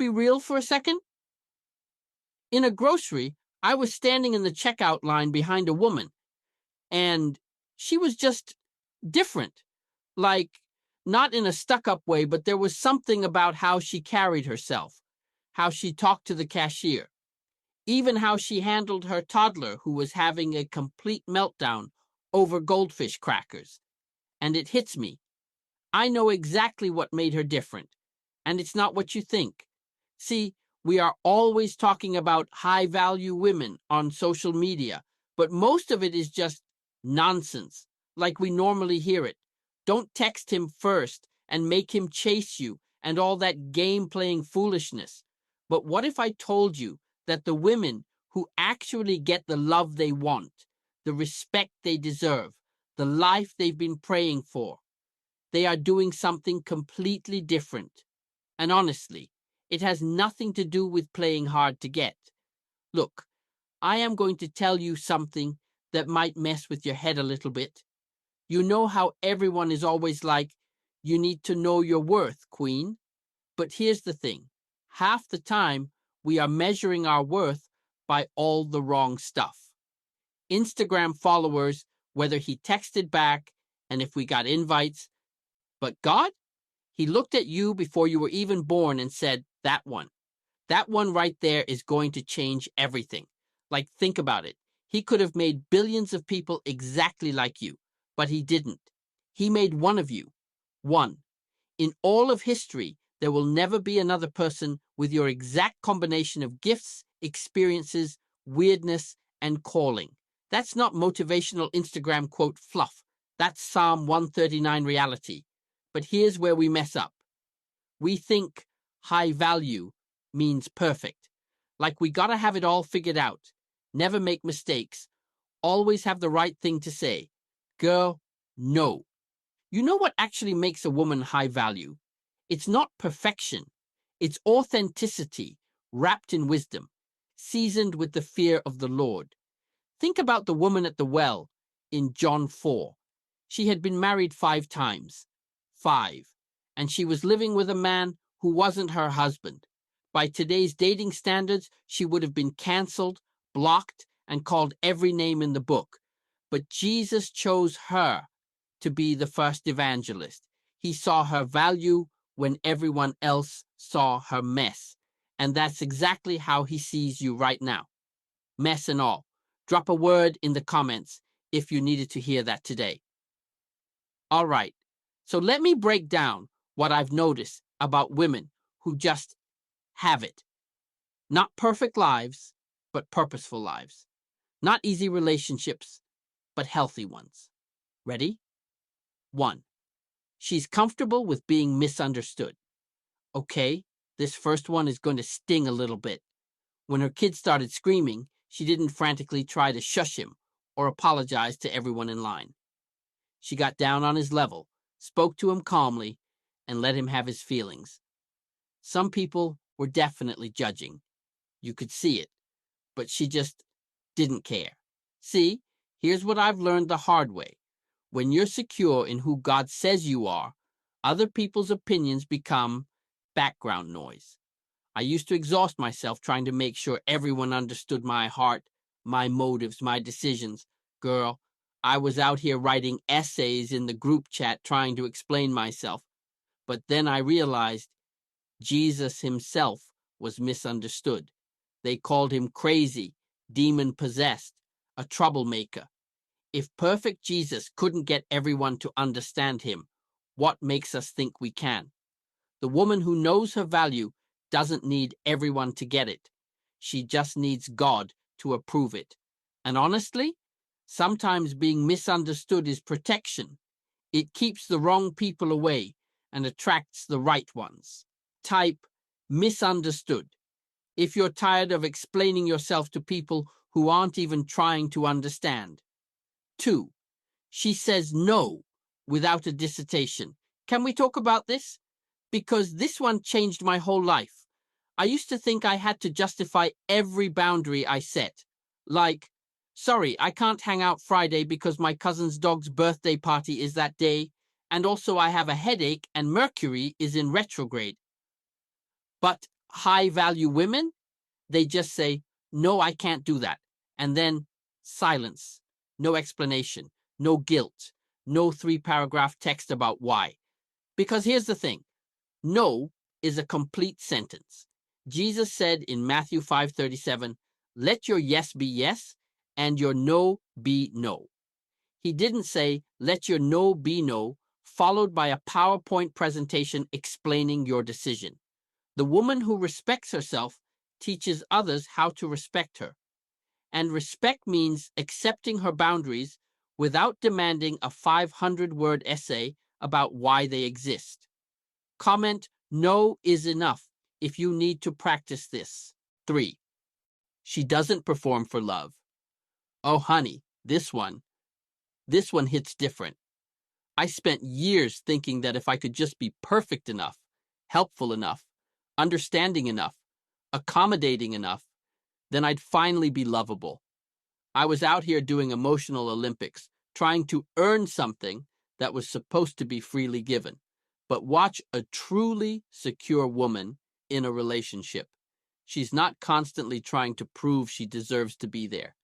be real for a second? In a grocery, I was standing in the checkout line behind a woman, and she was just different. Like, not in a stuck-up way, but there was something about how she carried herself, how she talked to the cashier, even how she handled her toddler who was having a complete meltdown over goldfish crackers. And it hits me. I know exactly what made her different, and it's not what you think. See, we are always talking about high-value women on social media, but most of it is just nonsense, like we normally hear it. Don't text him first and make him chase you and all that game-playing foolishness. But what if I told you that the women who actually get the love they want, the respect they deserve, the life they've been praying for, they are doing something completely different? And honestly, it has nothing to do with playing hard to get. Look, I am going to tell you something that might mess with your head a little bit. You know how everyone is always like, you need to know your worth, queen. But here's the thing. Half the time, we are measuring our worth by all the wrong stuff. Instagram followers, whether he texted back, and if we got invites. But God? He looked at you before you were even born and said, that one right there is going to change everything. Like, think about it. He could have made billions of people exactly like you, but he didn't. He made one of you. One. In all of history, there will never be another person with your exact combination of gifts, experiences, weirdness, and calling. That's not motivational Instagram quote fluff. That's Psalm 139 reality. But here's where we mess up. We think high value means perfect. Like we gotta have it all figured out. Never make mistakes. Always have the right thing to say. Girl, no. You know what actually makes a woman high value? It's not perfection. It's authenticity, wrapped in wisdom, seasoned with the fear of the Lord. Think about the woman at the well in John 4. She had been married 5 times. 5. And she was living with a man who wasn't her husband. By today's dating standards, she would have been canceled, blocked, and called every name in the book. But Jesus chose her to be the first evangelist. He saw her value when everyone else saw her mess. And that's exactly how he sees you right now. Mess and all. Drop a word in the comments if you needed to hear that today. All right, so let me break down what I've noticed about women who just have it. Not perfect lives, but purposeful lives. Not easy relationships, but healthy ones. Ready? 1. She's comfortable with being misunderstood. Okay, this first one is going to sting a little bit. When her kid started screaming, she didn't frantically try to shush him or apologize to everyone in line. She got down on his level, spoke to him calmly, and let him have his feelings. Some people were definitely judging. You could see it, but she just didn't care. See, here's what I've learned the hard way. When you're secure in who God says you are, other people's opinions become background noise. I used to exhaust myself trying to make sure everyone understood my heart, my motives, my decisions. Girl, I was out here writing essays in the group chat trying to explain myself. But then I realized Jesus himself was misunderstood. They called him crazy, demon-possessed, a troublemaker. If perfect Jesus couldn't get everyone to understand him, what makes us think we can? The woman who knows her value doesn't need everyone to get it. She just needs God to approve it. And honestly, sometimes being misunderstood is protection. It keeps the wrong people away and attracts the right ones. Type misunderstood if you're tired of explaining yourself to people who aren't even trying to understand. 2. She says no without a dissertation. Can we talk about this? Because this one changed my whole life. I used to think I had to justify every boundary I set. Like, sorry, I can't hang out Friday because my cousin's dog's birthday party is that day, and also I have a headache and Mercury is in retrograde. But high-value women, they just say, no, I can't do that. And then silence, no explanation, no guilt, no 3-paragraph text about why. Because here's the thing, no is a complete sentence. Jesus said in Matthew 5:37, let your yes be yes and your no be no. He didn't say, let your no be no, followed by a PowerPoint presentation explaining your decision. The woman who respects herself teaches others how to respect her. And respect means accepting her boundaries without demanding a 500-word essay about why they exist. Comment, no is enough if you need to practice this. 3. She doesn't perform for love. Oh, honey, this one hits different. I spent years thinking that if I could just be perfect enough, helpful enough, understanding enough, accommodating enough, then I'd finally be lovable. I was out here doing emotional Olympics, trying to earn something that was supposed to be freely given. But watch a truly secure woman in a relationship. She's not constantly trying to prove she deserves to be there.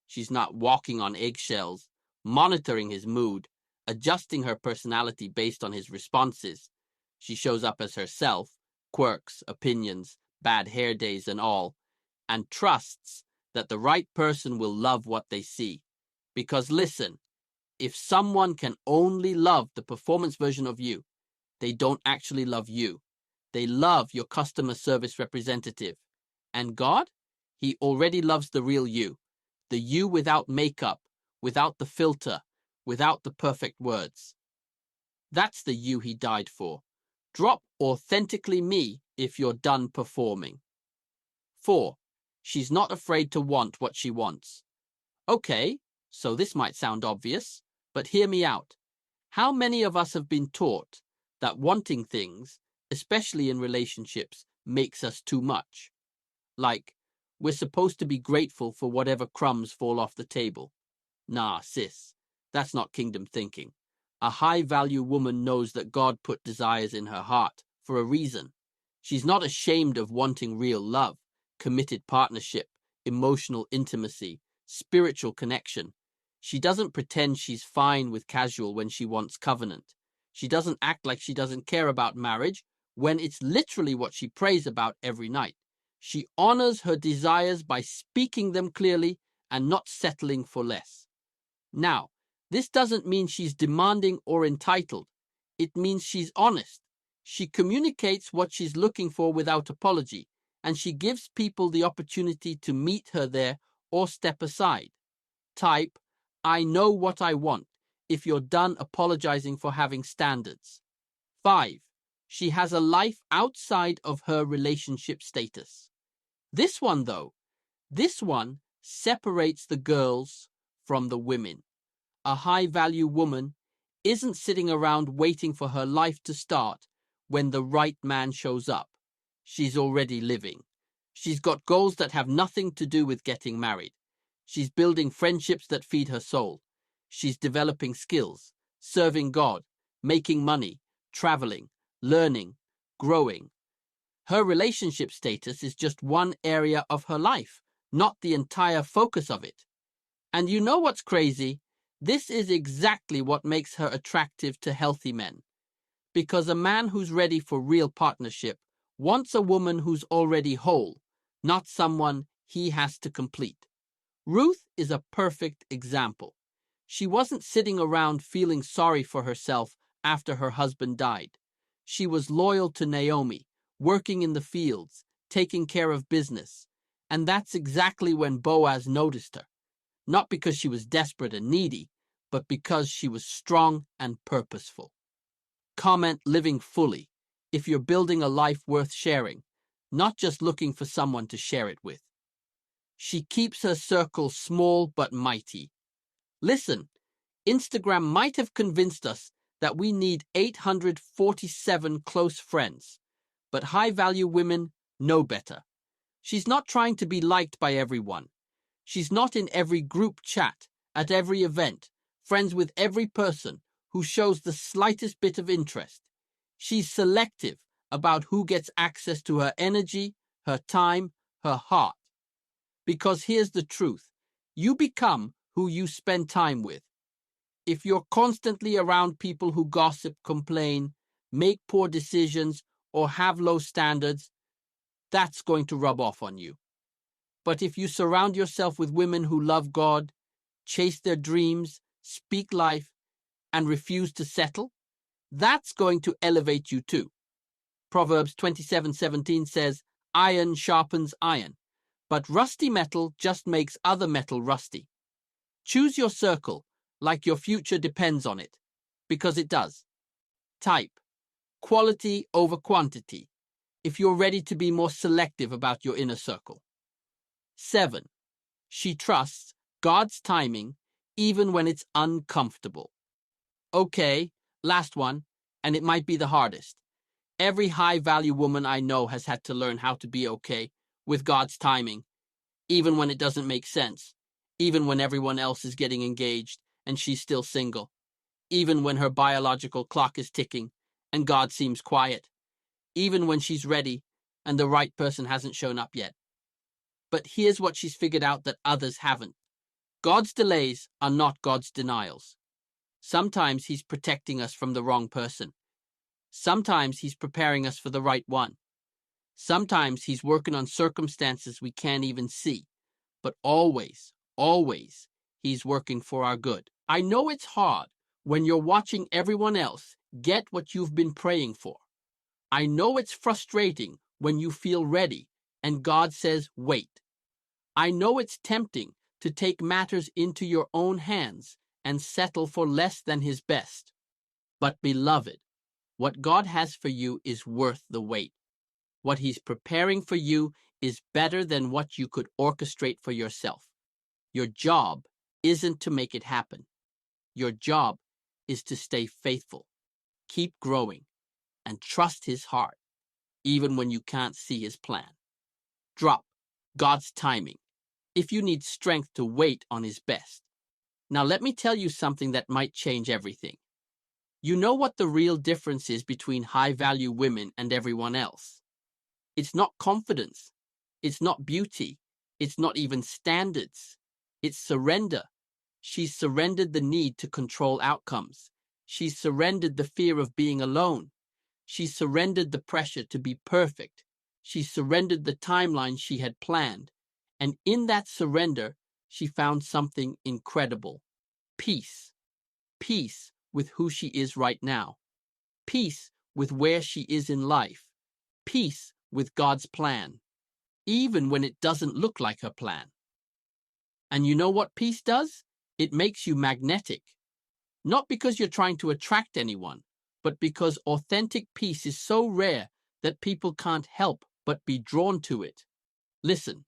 She's not walking on eggshells, monitoring his mood, adjusting her personality based on his responses. She shows up as herself, quirks, opinions, bad hair days and all, and trusts that the right person will love what they see. Because listen, if someone can only love the performance version of you, they don't actually love you. They love your customer service representative. And God? He already loves the real you. The you without makeup, without the filter, without the perfect words. That's the you he died for. Drop authentically me if you're done performing. 4. She's not afraid to want what she wants. Okay, so this might sound obvious, but hear me out. How many of us have been taught that wanting things, especially in relationships, makes us too much? Like, we're supposed to be grateful for whatever crumbs fall off the table. Nah, sis, that's not kingdom thinking. A high-value woman knows that God put desires in her heart for a reason. She's not ashamed of wanting real love, committed partnership, emotional intimacy, spiritual connection. She doesn't pretend she's fine with casual when she wants covenant. She doesn't act like she doesn't care about marriage when it's literally what she prays about every night. She honors her desires by speaking them clearly and not settling for less. Now, this doesn't mean she's demanding or entitled. It means she's honest. She communicates what she's looking for without apology, and she gives people the opportunity to meet her there or step aside. Type, I know what I want, if you're done apologizing for having standards. 5. She has a life outside of her relationship status. This one separates the girls from the women. A high-value woman isn't sitting around waiting for her life to start when the right man shows up. She's already living. She's got goals that have nothing to do with getting married. She's building friendships that feed her soul. She's developing skills, serving God, making money, traveling, learning, growing. Her relationship status is just one area of her life, not the entire focus of it. And you know what's crazy? This is exactly what makes her attractive to healthy men. Because a man who's ready for real partnership wants a woman who's already whole, not someone he has to complete. Ruth is a perfect example. She wasn't sitting around feeling sorry for herself after her husband died. She was loyal to Naomi, working in the fields, taking care of business. And that's exactly when Boaz noticed her. Not because she was desperate and needy, but because she was strong and purposeful. Comment living fully if you're building a life worth sharing, not just looking for someone to share it with. She keeps her circle small but mighty. Listen, Instagram might have convinced us that we need 847 close friends, but high-value women know better. She's not trying to be liked by everyone. She's not in every group chat, at every event, friends with every person who shows the slightest bit of interest. She's selective about who gets access to her energy, her time, her heart. Because here's the truth. You become who you spend time with. If you're constantly around people who gossip, complain, make poor decisions, or have low standards, that's going to rub off on you. But if you surround yourself with women who love God, chase their dreams, speak life, and refuse to settle, that's going to elevate you too. Proverbs 27:17 says, "Iron sharpens iron, but rusty metal just makes other metal rusty." Choose your circle like your future depends on it, because it does. Type quality over quantity if you're ready to be more selective about your inner circle. 7. She trusts God's timing even when it's uncomfortable. Okay, last one, and it might be the hardest. Every high-value woman I know has had to learn how to be okay with God's timing, even when it doesn't make sense, even when everyone else is getting engaged and she's still single, even when her biological clock is ticking and God seems quiet, even when she's ready and the right person hasn't shown up yet. But here's what she's figured out that others haven't. God's delays are not God's denials. Sometimes he's protecting us from the wrong person. Sometimes he's preparing us for the right one. Sometimes he's working on circumstances we can't even see. But always, always, he's working for our good. I know it's hard when you're watching everyone else get what you've been praying for. I know it's frustrating when you feel ready and God says, wait. I know it's tempting to take matters into your own hands and settle for less than his best. But beloved, what God has for you is worth the wait. What he's preparing for you is better than what you could orchestrate for yourself. Your job isn't to make it happen. Your job is to stay faithful, keep growing, and trust his heart, even when you can't see his plan. Drop God's timing if you need strength to wait on his best. Now let me tell you something that might change everything. You know what the real difference is between high-value women and everyone else? It's not confidence. It's not beauty. It's not even standards. It's surrender. She's surrendered the need to control outcomes. She's surrendered the fear of being alone. She surrendered the pressure to be perfect. She surrendered the timeline she had planned. And in that surrender, she found something incredible. Peace. Peace with who she is right now. Peace with where she is in life. Peace with God's plan, even when it doesn't look like her plan. And you know what peace does? It makes you magnetic. Not because you're trying to attract anyone, but because authentic peace is so rare that people can't help but be drawn to it. Listen,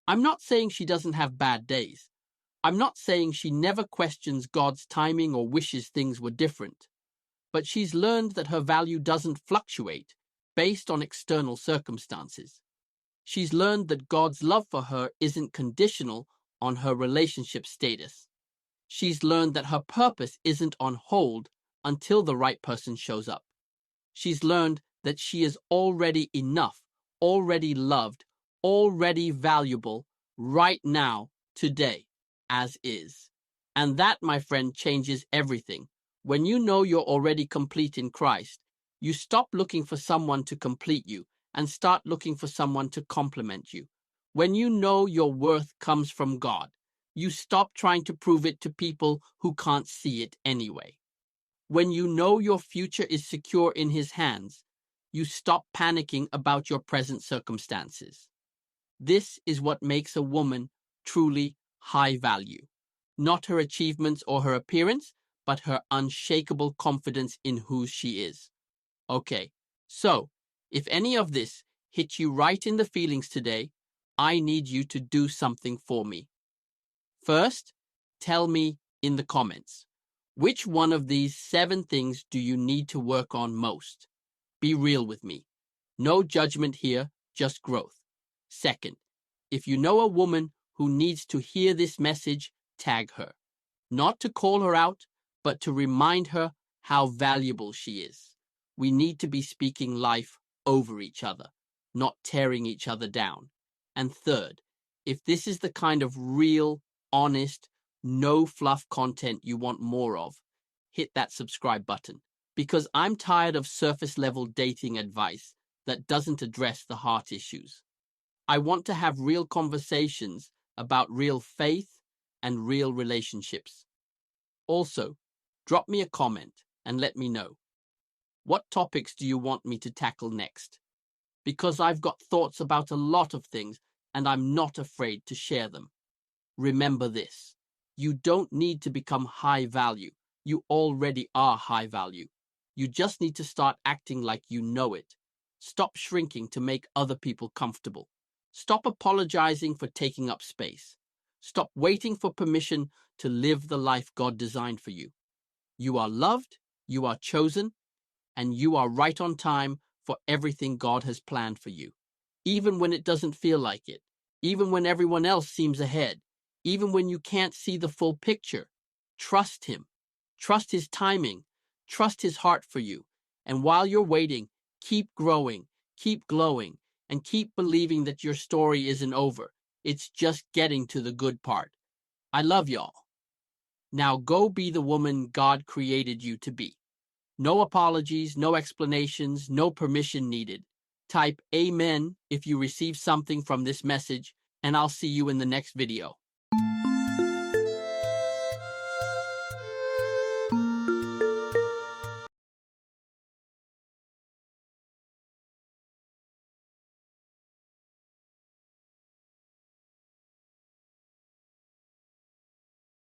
I'm not saying she doesn't have bad days. I'm not saying she never questions God's timing or wishes things were different. But she's learned that her value doesn't fluctuate based on external circumstances. She's learned that God's love for her isn't conditional on her relationship status. She's learned that her purpose isn't on hold until the right person shows up. She's learned that she is already enough, already loved, already valuable, right now, today, as is. And that, my friend, changes everything. When you know you're already complete in Christ, you stop looking for someone to complete you and start looking for someone to complement you. When you know your worth comes from God, you stop trying to prove it to people who can't see it anyway. When you know your future is secure in his hands, you stop panicking about your present circumstances. This is what makes a woman truly high value. Not her achievements or her appearance, but her unshakable confidence in who she is. Okay, so if any of this hits you right in the feelings today, I need you to do something for me. First, tell me in the comments, which one of these 7 things do you need to work on most? Be real with me. No judgment here, just growth. Second, if you know a woman who needs to hear this message, tag her. Not to call her out, but to remind her how valuable she is. We need to be speaking life over each other. not tearing each other down. And third, if this is the kind of real, honest, no fluff content you want more of, hit that subscribe button. Because I'm tired of surface level dating advice that doesn't address the heart issues. I want to have real conversations about real faith and real relationships. Also, drop me a comment and let me know. What topics do you want me to tackle next? Because I've got thoughts about a lot of things and I'm not afraid to share them. Remember this: you don't need to become high value. You already are high value. You just need to start acting like you know it. Stop shrinking to make other people comfortable. Stop apologizing for taking up space. Stop waiting for permission to live the life God designed for you. You are loved, you are chosen, and you are right on time for everything God has planned for you. Even when it doesn't feel like it, even when everyone else seems ahead, even when you can't see the full picture, trust Him. Trust His timing. Trust His heart for you. And while you're waiting, keep growing, keep glowing, and keep believing that your story isn't over. It's just getting to the good part. I love y'all. Now go be the woman God created you to be. No apologies, no explanations, no permission needed. Type Amen if you receive something from this message, and I'll see you in the next video.